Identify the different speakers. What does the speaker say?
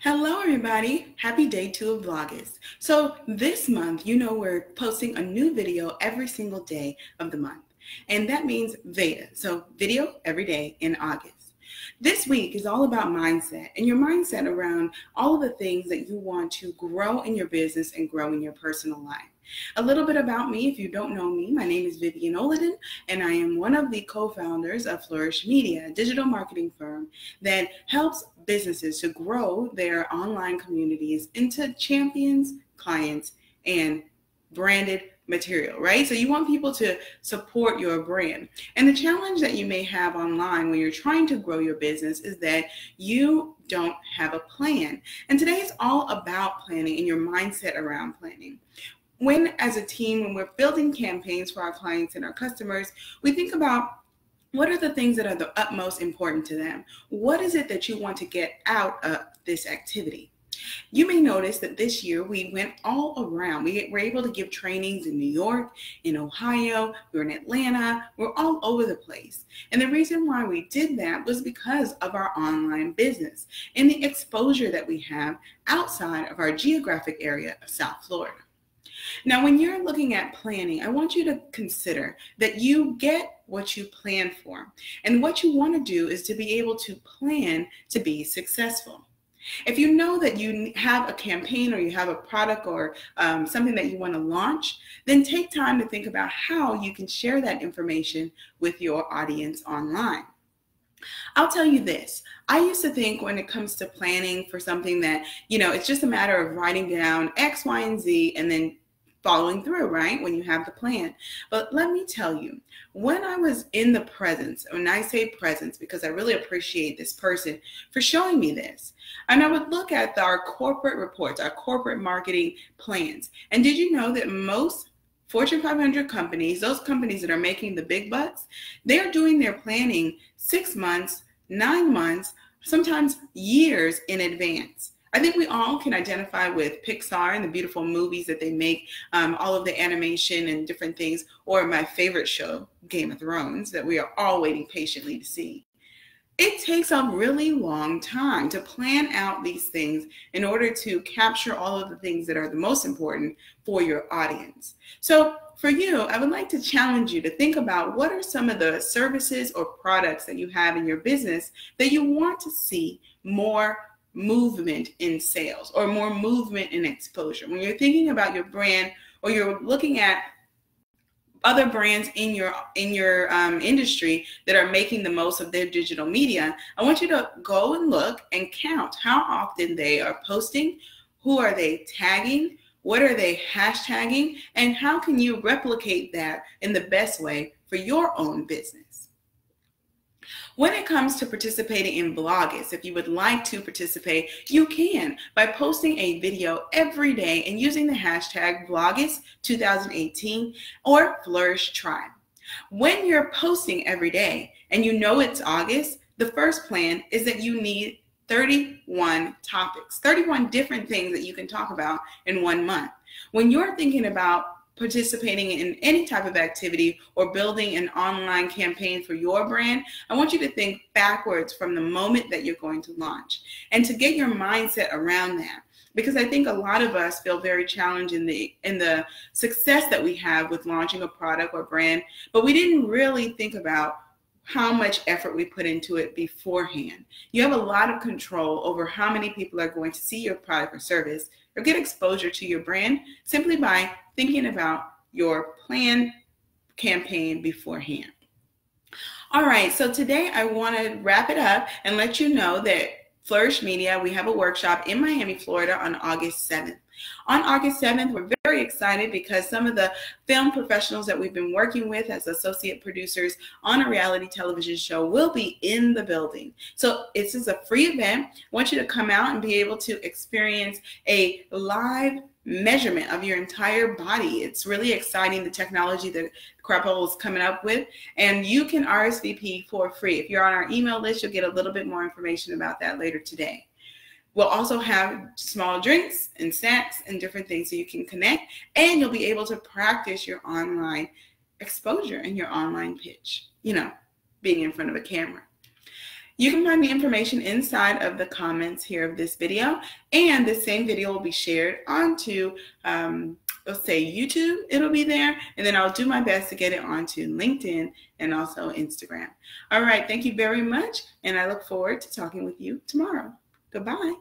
Speaker 1: Hello everybody, happy day 2 of Vlogust. So this month, we're posting a new video every single day of the month. And that means Veda, so video every day in August. This week is all about mindset and your mindset around all of the things that you want to grow in your business and grow in your personal life. A little bit about me, if you don't know me, my name is Vivian Oleden, and I am one of the co-founders of Flourish Media, a digital marketing firm that helps businesses to grow their online communities into champions, clients, and branded material, right? So you want people to support your brand. And the challenge that you may have online when you're trying to grow your business is that you don't have a plan. And today is all about planning and your mindset around planning. When, as a team, when we're building campaigns for our clients and our customers, we think about what are the things that are the utmost important to them? What is it that you want to get out of this activity? You may notice that this year we went all around. We were able to give trainings in New York, in Ohio, we were in Atlanta, we're all over the place. And the reason why we did that was because of our online business and the exposure that we have outside of our geographic area of South Florida. Now, when you're looking at planning, I want you to consider that you get what you plan for. And what you want to do is to be able to plan to be successful. If you know that you have a campaign or you have a product or something that you want to launch, then take time to think about how you can share that information with your audience online. I'll tell you this. I used to think when it comes to planning for something that, it's just a matter of writing down X, Y, and Z and then following through, right, when you have the plan. But let me tell you, when I was in the presence, when I say presence, because I really appreciate this person for showing me this, and I would look at our corporate reports, our corporate marketing plans. And did you know that most Fortune 500 companies, those companies that are making the big bucks, they're doing their planning 6 months, 9 months, sometimes years in advance. I think we all can identify with Pixar and the beautiful movies that they make, all of the animation and different things, or my favorite show, Game of Thrones, that we are all waiting patiently to see. It takes a really long time to plan out these things in order to capture all of the things that are the most important for your audience. So for you, I would like to challenge you to think about what are some of the services or products that you have in your business that you want to see more movement in sales or more movement in exposure. When you're thinking about your brand or you're looking at other brands in your industry that are making the most of their digital media, I want you to go and look and count how often they are posting, who are they tagging, what are they hashtagging, and how can you replicate that in the best way for your own business. When it comes to participating in Vlogust, if you would like to participate, you can by posting a video every day and using the hashtag Vlogust 2018 or Flourish Tribe. When you're posting every day and you know it's August, the first plan is that you need 31 topics, 31 different things that you can talk about in 1 month. When you're thinking about participating in any type of activity or building an online campaign for your brand, I want you to think backwards from the moment that you're going to launch and to get your mindset around that. Because I think a lot of us feel very challenged in the success that we have with launching a product or brand, but we didn't really think about how much effort we put into it beforehand. You have a lot of control over how many people are going to see your product or service or get exposure to your brand simply by thinking about your planned campaign beforehand. All right, so today I want to wrap it up and let you know that Flourish Media, we have a workshop in Miami, Florida on August 7th. On August 7th, we're very excited because some of the film professionals that we've been working with as associate producers on a reality television show will be in the building. So this is a free event. I want you to come out and be able to experience a live measurement of your entire body. It's really exciting, the technology that Crapple is coming up with, and you can RSVP for free. If you're on our email list, you'll get a little bit more information about that later today. We'll also have small drinks and snacks and different things so you can connect, and you'll be able to practice your online exposure and your online pitch, being in front of a camera. You can find the information inside of the comments here of this video, and the same video will be shared onto, let's say YouTube, it'll be there, and then I'll do my best to get it onto LinkedIn and also Instagram. All right, thank you very much, and I look forward to talking with you tomorrow. Goodbye.